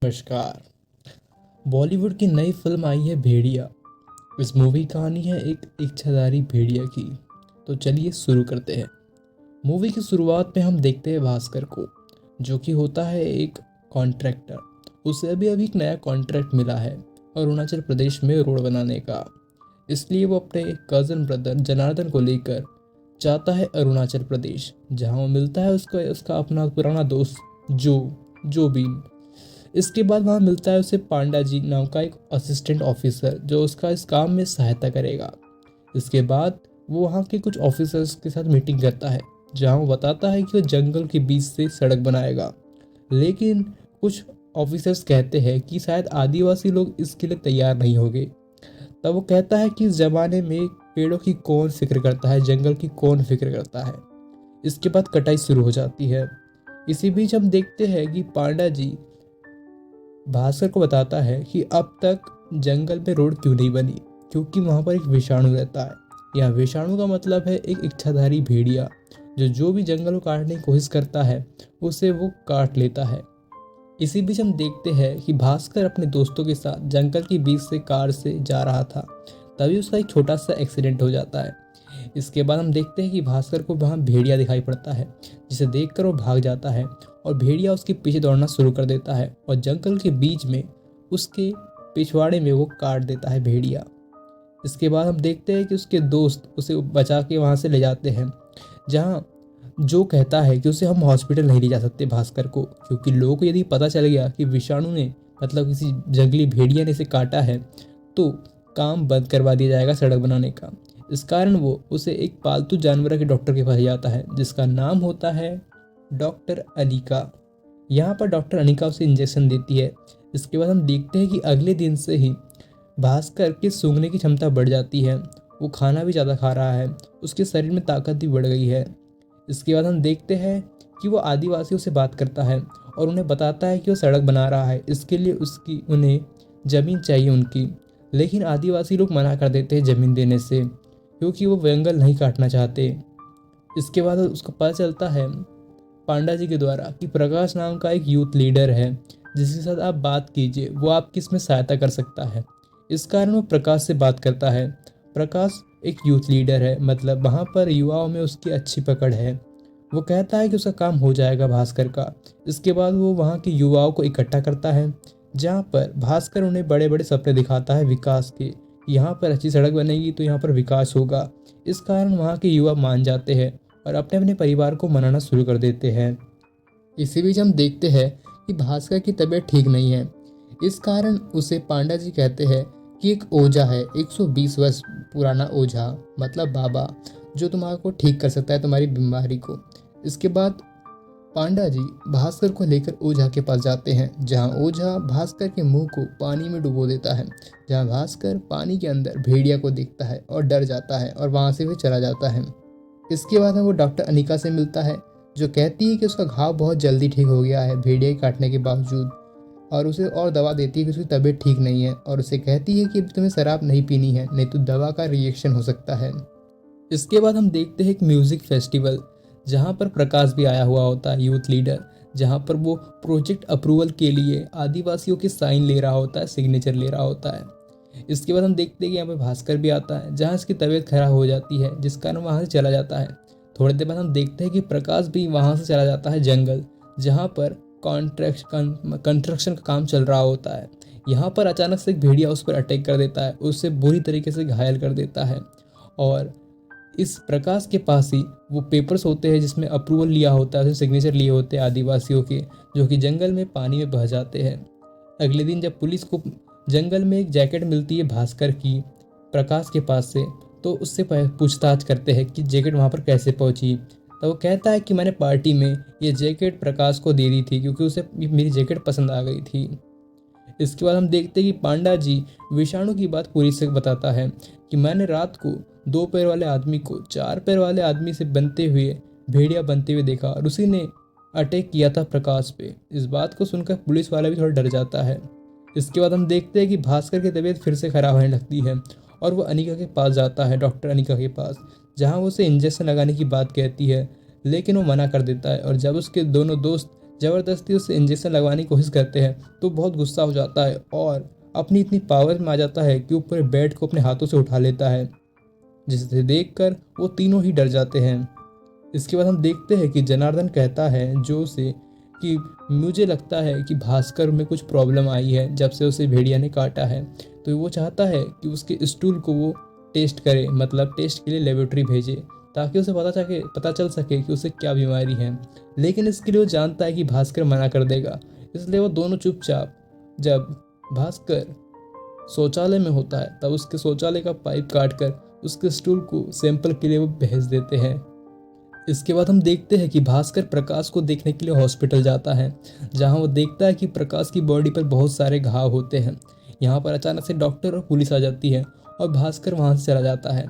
नमस्कार। बॉलीवुड की नई फिल्म आई है भेड़िया। इस मूवी की कहानी है एक इच्छाधारी भेड़िया की। तो चलिए शुरू करते हैं। मूवी की शुरुआत में हम देखते हैं भास्कर को, जो कि होता है एक कॉन्ट्रैक्टर। उसे अभी अभी एक नया कॉन्ट्रैक्ट मिला है अरुणाचल प्रदेश में रोड बनाने का। इसलिए वो अपने कज़न ब्रदर जनार्दन को लेकर जाता है अरुणाचल प्रदेश, जहाँ वो मिलता है उसका अपना पुराना दोस्त जो बीन। इसके बाद वहाँ मिलता है उसे पांडा जी नाम का एक असिस्टेंट ऑफिसर, जो उसका इस काम में सहायता करेगा। इसके बाद वो वहाँ के कुछ ऑफिसर्स के साथ मीटिंग करता है, जहाँ वो बताता है कि वो जंगल के बीच से सड़क बनाएगा। लेकिन कुछ ऑफिसर्स कहते हैं कि शायद आदिवासी लोग इसके लिए तैयार नहीं होंगे। तब वो कहता है कि इस जमाने में पेड़ों की कौन फिक्र करता है, जंगल की कौन फिक्र करता है। इसके बाद कटाई शुरू हो जाती है। इसी बीच हम देखते हैं कि पांडा जी भास्कर को बताता है कि अब तक जंगल में रोड क्यों नहीं बनी, क्योंकि वहां पर एक विषाणु रहता है। यह विषाणु का मतलब है एक इच्छाधारी भेड़िया, जो भी जंगल को काटने की कोशिश करता है उसे वो काट लेता है। इसी बीच हम देखते हैं कि भास्कर अपने दोस्तों के साथ जंगल के बीच से कार से जा रहा था। तभी उसका एक छोटा सा एक्सीडेंट हो जाता है। इसके बाद हम देखते हैं कि भास्कर को वहाँ भेड़िया दिखाई पड़ता है, जिसे देखकर वो भाग जाता है और भेड़िया उसके पीछे दौड़ना शुरू कर देता है और जंगल के बीच में उसके पिछवाड़े में वो काट देता है भेड़िया। इसके बाद हम देखते हैं कि उसके दोस्त उसे बचा के वहाँ से ले जाते हैं, जहाँ जो कहता है कि उसे हम हॉस्पिटल नहीं ले जा सकते भास्कर को, क्योंकि लोगों को यदि पता चल गया कि विषाणु ने मतलब किसी जंगली भेड़िया ने इसे काटा है तो काम बंद करवा दिया जाएगा सड़क बनाने का। इस कारण वो उसे एक पालतू जानवर के डॉक्टर के पास जाता है, जिसका नाम होता है डॉक्टर अनिका। यहाँ पर डॉक्टर अनिका उसे इंजेक्शन देती है। इसके बाद हम देखते हैं कि अगले दिन से ही भास्कर के सूंघने की क्षमता बढ़ जाती है। वो खाना भी ज़्यादा खा रहा है, उसके शरीर में ताकत भी बढ़ गई है। इसके बाद हम देखते हैं कि वो आदिवासियों से बात करता है और उन्हें बताता है कि वो सड़क बना रहा है, इसके लिए उन्हें ज़मीन चाहिए उनकी। लेकिन आदिवासी लोग मना कर देते हैं ज़मीन देने से, क्योंकि वो जंगल नहीं काटना चाहते। इसके बाद उसको पता चलता है पांडा जी के द्वारा कि प्रकाश नाम का एक यूथ लीडर है, जिसके साथ आप बात कीजिए, वो आपकी इसमें सहायता कर सकता है। इस कारण वो प्रकाश से बात करता है। प्रकाश एक यूथ लीडर है, मतलब वहाँ पर युवाओं में उसकी अच्छी पकड़ है। वो कहता है कि उसका काम हो जाएगा भास्कर का। इसके बाद वो वहाँ के युवाओं को इकट्ठा करता है, जहाँ पर भास्कर उन्हें बड़े बड़े सपने दिखाता है विकास के। यहाँ पर अच्छी सड़क बनेगी तो यहाँ पर विकास होगा। इस कारण वहाँ के युवा मान जाते हैं और अपने अपने परिवार को मनाना शुरू कर देते हैं। इसी बीच हम देखते हैं कि भास्कर की तबीयत ठीक नहीं है। इस कारण उसे पांडा जी कहते हैं कि एक ओझा है, 120 वर्ष पुराना ओझा मतलब बाबा, जो तुम्हारे को ठीक कर सकता है तुम्हारी बीमारी को। इसके बाद पांडा जी भास्कर को लेकर ओझा के पास जाते हैं, जहां ओझा भास्कर के मुंह को पानी में डुबो देता है। जहां भास्कर पानी के अंदर भेड़िया को देखता है और डर जाता है और वहां से भी चला जाता है। इसके बाद वो डॉक्टर अनिका से मिलता है, जो कहती है कि उसका घाव बहुत जल्दी ठीक हो गया है भेड़िया काटने के बावजूद, और उसे और दवा देती है कि उसकी तबीयत ठीक नहीं है, और उसे कहती है कि तुम्हें शराब नहीं पीनी है, नहीं तो दवा का रिएक्शन हो सकता है। इसके बाद हम देखते हैं एक म्यूजिक फेस्टिवल, जहाँ पर प्रकाश भी आया हुआ होता है, यूथ लीडर, जहाँ पर वो प्रोजेक्ट अप्रूवल के लिए आदिवासियों के साइन ले रहा होता है, सिग्नेचर ले रहा होता है। इसके बाद हम देखते हैं कि यहाँ पे भास्कर भी आता है, जहाँ इसकी तबीयत खराब हो जाती है, जिस कारण वहाँ से चला जाता है। थोड़ी देर बाद हम देखते हैं कि प्रकाश भी वहाँ से चला जाता है जंगल, जहाँ पर कंस्ट्रक्शन का काम चल रहा होता है। यहाँ पर अचानक से एक भेड़िया उस पर अटैक कर देता है, उससे बुरी तरीके से घायल कर देता है। और इस प्रकाश के पास ही वो पेपर्स होते हैं जिसमें अप्रूवल लिया होता है, सिग्नेचर लिए होते हैं आदिवासियों के, जो कि जंगल में पानी में बह जाते हैं। अगले दिन जब पुलिस को जंगल में एक जैकेट मिलती है भास्कर की प्रकाश के पास से, तो उससे पूछताछ करते हैं कि जैकेट वहाँ पर कैसे पहुँची। तो वो कहता है कि मैंने पार्टी में ये जैकेट प्रकाश को दे दी थी, क्योंकि उसे मेरी जैकेट पसंद आ गई थी। इसके बाद हम देखते हैं कि पांडा जी विषाणु की बात पुलिस से बताता है कि मैंने रात को 2 पैर वाले आदमी को 4 पैर वाले आदमी से बनते हुए भेड़िया बनते हुए देखा, और उसी ने अटैक किया था प्रकाश पे। इस बात को सुनकर पुलिस वाला भी थोड़ा डर जाता है। इसके बाद हम देखते हैं कि भास्कर की तबीयत फिर से खराब होने लगती है और वो अनिका के पास जाता है, डॉक्टर अनिका के पास, जहाँ वो उसे इंजेक्शन लगाने की बात कहती है, लेकिन वो मना कर देता है। और जब उसके दोनों दोस्त ज़बरदस्ती उसे इंजेक्शन लगवाने की कोशिश करते हैं तो बहुत गुस्सा हो जाता है और अपनी इतनी पावर में आ जाता है कि वो पूरे बेड को अपने हाथों से उठा लेता है, जिसे देखकर वो तीनों ही डर जाते हैं। इसके बाद हम देखते हैं कि जनार्दन कहता है जो से कि मुझे लगता है कि भास्कर में कुछ प्रॉब्लम आई है जब से उसे भेड़िया ने काटा है। तो वो चाहता है कि उसके स्टूल को वो टेस्ट करे, मतलब टेस्ट के लिए लेबोरेटरी भेजे, ताकि उसे पता चल सके कि उसे क्या बीमारी है। लेकिन इसके लिए वो जानता है कि भास्कर मना कर देगा, इसलिए वो दोनों चुपचाप, जब भास्कर शौचालय में होता है तब उसके शौचालय का पाइप काट कर उसके स्टूल को सैंपल के लिए वो भेज देते हैं। इसके बाद हम देखते हैं कि भास्कर प्रकाश को देखने के लिए हॉस्पिटल जाता है, जहां वो देखता है कि प्रकाश की बॉडी पर बहुत सारे घाव होते हैं। यहाँ पर अचानक से डॉक्टर और पुलिस आ जाती है और भास्कर वहां से चला जाता है।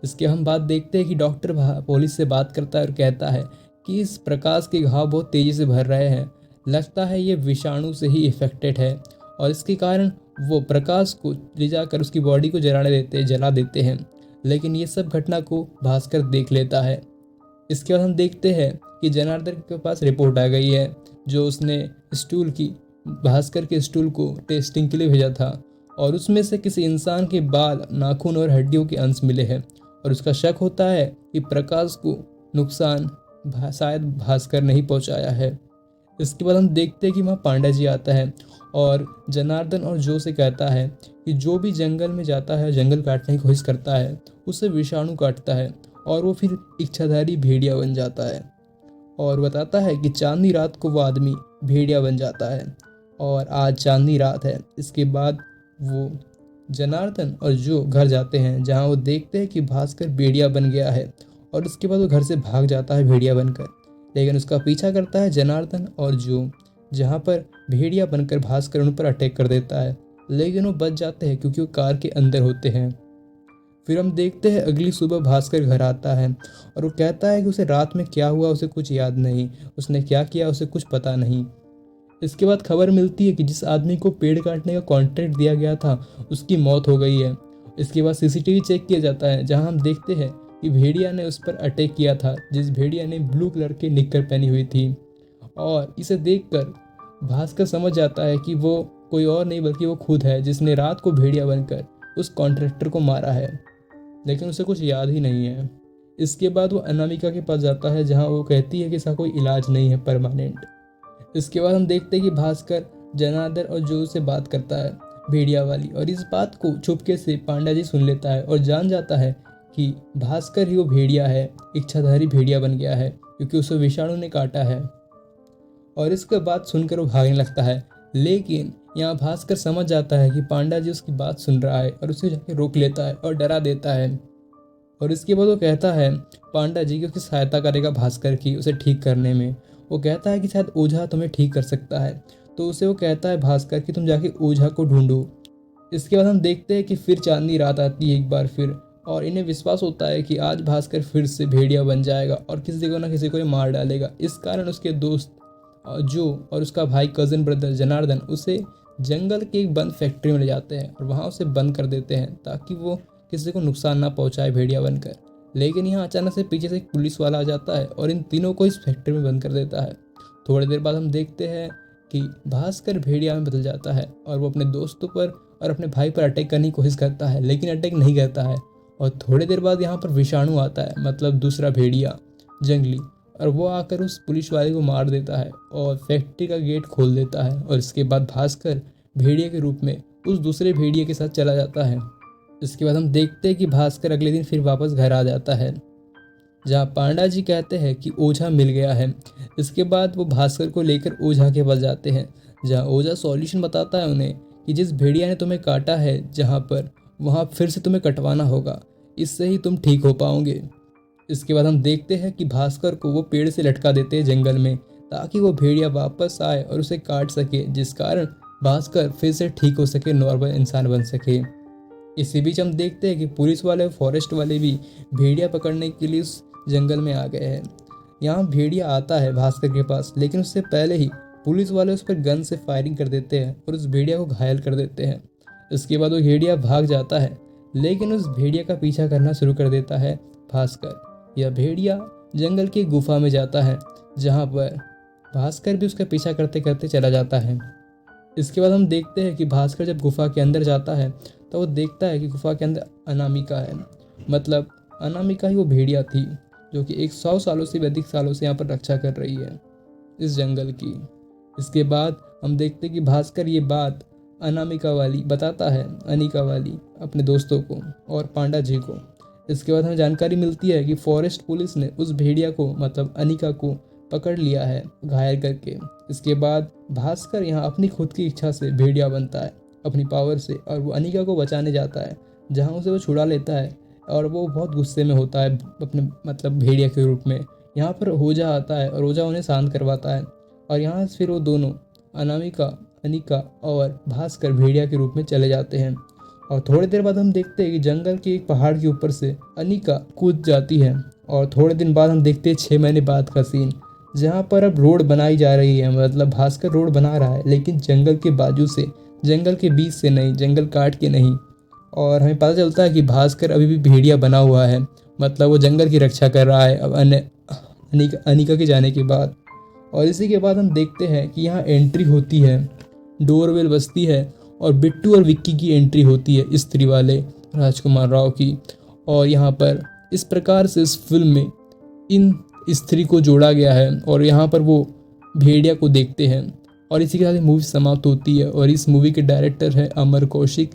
इसके हम बात देखते हैं कि डॉक्टर पुलिस से बात करता है और कहता है कि इस प्रकाश के घाव बहुत तेज़ी से भर रहे हैं, लगता है ये विषाणु से ही इफेक्टेड है, और इसके कारण वो प्रकाश को ले जाकर उसकी बॉडी को जला देते हैं। लेकिन ये सब घटना को भास्कर देख लेता है। इसके बाद हम देखते हैं कि जनार्दन के पास रिपोर्ट आ गई है, जो उसने भास्कर के स्टूल को टेस्टिंग के लिए भेजा था, और उसमें से किसी इंसान के बाल, नाखून और हड्डियों के अंश मिले हैं, और उसका शक होता है कि प्रकाश को नुकसान शायद भास्कर नहीं पहुंचाया है। इसके बाद हम देखते हैं कि वहाँ पांडा जी आता है और जनार्दन और जो से कहता है कि जो भी जंगल में जाता है, जंगल काटने की कोशिश करता है, उसे विषाणु काटता है और वो फिर इच्छाधारी भेड़िया बन जाता है, और बताता है कि चांदनी रात को वो आदमी भेड़िया बन जाता है, और आज चांदनी रात है। इसके बाद वो जनार्दन और जो घर जाते हैं, जहाँ वो देखते हैं कि भास्कर भेड़िया बन गया है, और उसके बाद वो घर से भाग जाता है भेड़िया बनकर। लेकिन उसका पीछा करता है जनार्दन और जो, जहाँ पर भेड़िया बनकर भास्कर उन पर अटैक कर देता है, लेकिन वो बच जाते हैं क्योंकि वो कार के अंदर होते हैं। फिर हम देखते हैं अगली सुबह भास्कर घर आता है और वो कहता है कि उसे रात में क्या हुआ उसे कुछ याद नहीं, उसने क्या किया उसे कुछ पता नहीं। इसके बाद खबर मिलती है कि जिस आदमी को पेड़ काटने का कॉन्ट्रैक्ट दिया गया था उसकी मौत हो गई है। इसके बाद सीसीटीवी चेक किया जाता है, जहां हम देखते हैं कि भेड़िया ने उस पर अटैक किया था, जिस भेड़िया ने ब्लू कलर के निक्कर पहनी हुई थी। और इसे देखकर भास्कर समझ जाता है कि वो कोई और नहीं बल्कि वो खुद है, जिसने रात को भेड़िया बनकर उस कॉन्ट्रैक्टर को मारा है, लेकिन उसे कुछ याद ही नहीं है। इसके बाद वो अनामिका के पास जाता है, जहां वो कहती है कि इसका कोई इलाज नहीं है परमानेंट। इसके बाद हम देखते हैं कि भास्कर जनार्दन और जो से बात करता है भेड़िया वाली, और इस बात को चुपके से पांडा जी सुन लेता है और जान जाता है कि भास्कर ही वो भेड़िया है, इच्छाधारी भेड़िया बन गया है क्योंकि उसे विषाणु ने काटा है। और इसके बाद सुनकर वो भागने लगता है, लेकिन यहाँ भास्कर समझ जाता है कि पांडा जी उसकी बात सुन रहा है और उसे जाके रोक लेता है और डरा देता है। और इसके बाद वो कहता है पांडा जी की उसकी सहायता करेगा भास्कर की उसे ठीक करने में। वो कहता है कि शायद ओझा तुम्हें ठीक कर सकता है, तो उसे वो कहता है भास्कर कि तुम जाके ओझा को ढूंढो। इसके बाद हम देखते हैं कि फिर चांदनी रात आती है एक बार फिर, और इन्हें विश्वास होता है कि आज भास्कर फिर से भेड़िया बन जाएगा और किसी को ना किसी को मार डालेगा। इस कारण उसके दोस्त जो और उसका भाई कज़न ब्रदर जनार्दन उसे जंगल के एक बंद फैक्ट्री में ले जाते हैं और वहाँ उसे बंद कर देते हैं ताकि वो किसी को नुकसान ना पहुँचाए भेड़िया बनकर। लेकिन यहाँ अचानक से पीछे से एक पुलिस वाला आ जाता है और इन तीनों को इस फैक्ट्री में बंद कर देता है। थोड़ी देर बाद हम देखते हैं कि भास्कर भेड़िया में बदल जाता है और वो अपने दोस्तों पर और अपने भाई पर अटैक करने की कोशिश करता है, लेकिन अटैक नहीं करता है। और थोड़ी देर बाद यहाँ पर विषाणु आता है, मतलब दूसरा भेड़िया जंगली, और वो आकर उस पुलिस वाले को मार देता है और फैक्ट्री का गेट खोल देता है। और इसके बाद भास्कर भेड़िया के रूप में उस दूसरे भेड़िए के साथ चला जाता है। इसके बाद हम देखते हैं कि भास्कर अगले दिन फिर वापस घर आ जाता है, जहाँ पांडा जी कहते हैं कि ओझा मिल गया है। इसके बाद वो भास्कर को लेकर ओझा के पास जाते हैं, जहाँ ओझा सॉल्यूशन बताता है उन्हें कि जिस भेड़िया ने तुम्हें काटा है जहाँ पर, वहाँ फिर से तुम्हें कटवाना होगा, इससे ही तुम ठीक हो पाओगे। इसके बाद हम देखते हैं कि भास्कर को वो पेड़ से लटका देते हैं जंगल में, ताकि वो भेड़िया वापस आए और उसे काट सके, जिस कारण भास्कर फिर से ठीक हो सके, नॉर्मल इंसान बन सके। इसी बीच हम देखते हैं कि पुलिस वाले फॉरेस्ट वाले भी भेड़िया पकड़ने के लिए उस जंगल में आ गए हैं। यहाँ भेड़िया आता है भास्कर के पास, लेकिन उससे पहले ही पुलिस वाले उस पर गन से फायरिंग कर देते हैं और उस भेड़िया को घायल कर देते हैं। इसके बाद वो भेड़िया भाग जाता है, लेकिन उस भेड़िया का पीछा करना शुरू कर देता है भास्कर। यह भेड़िया जंगल की गुफा में जाता है, जहाँ पर भास्कर भी उसका पीछा करते करते चला जाता है। इसके बाद हम देखते हैं कि भास्कर जब गुफा के अंदर जाता है तो वो देखता है कि गुफा के अंदर अनामिका है। मतलब अनामिका ही वो भेड़िया थी जो कि 100 सालों से भी अधिक सालों से यहाँ पर रक्षा कर रही है इस जंगल की। इसके बाद हम देखते हैं कि भास्कर ये बात अनामिका वाली बताता है, अनिका वाली, अपने दोस्तों को और पांडा जी को। इसके बाद हमें जानकारी मिलती है कि फॉरेस्ट पुलिस ने उस भेड़िया को मतलब अनिका को पकड़ लिया है घायल करके। इसके बाद भास्कर यहाँ अपनी खुद की इच्छा से भेड़िया बनता है अपनी पावर से, और वो अनिका को बचाने जाता है जहाँ उसे वो छुड़ा लेता है। और वो बहुत गुस्से में होता है अपने मतलब भेड़िया के रूप में। यहाँ पर होजा आता है और होजा उन्हें शांत करवाता है, और यहाँ से फिर वो दोनों अनामिका, अनिका और भास्कर भेड़िया के रूप में चले जाते हैं। और थोड़ी देर बाद हम देखते हैं कि जंगल के एक पहाड़ के ऊपर से अनिका कूद जाती है। और थोड़े दिन बाद हम देखते हैं 6 महीने बाद का सीन, जहाँ पर अब रोड बनाई जा रही है। मतलब भास्कर रोड बना रहा है लेकिन जंगल के बाजू से, जंगल के बीच से नहीं, जंगल काट के नहीं। और हमें पता चलता है कि भास्कर अभी भी भेड़िया बना हुआ है, मतलब वो जंगल की रक्षा कर रहा है अब अनिका के जाने के बाद। और इसी के बाद हम देखते हैं कि यहाँ एंट्री होती है, डोरबेल बजती है और बिट्टू और विक्की की एंट्री होती है, स्त्री वाले राजकुमार राव की। और यहाँ पर इस प्रकार से इस फिल्म में इन स्त्री को जोड़ा गया है और यहाँ पर वो भेड़िया को देखते हैं। और इसी के साथ मूवी समाप्त होती है। और इस मूवी के डायरेक्टर है अमर कौशिक,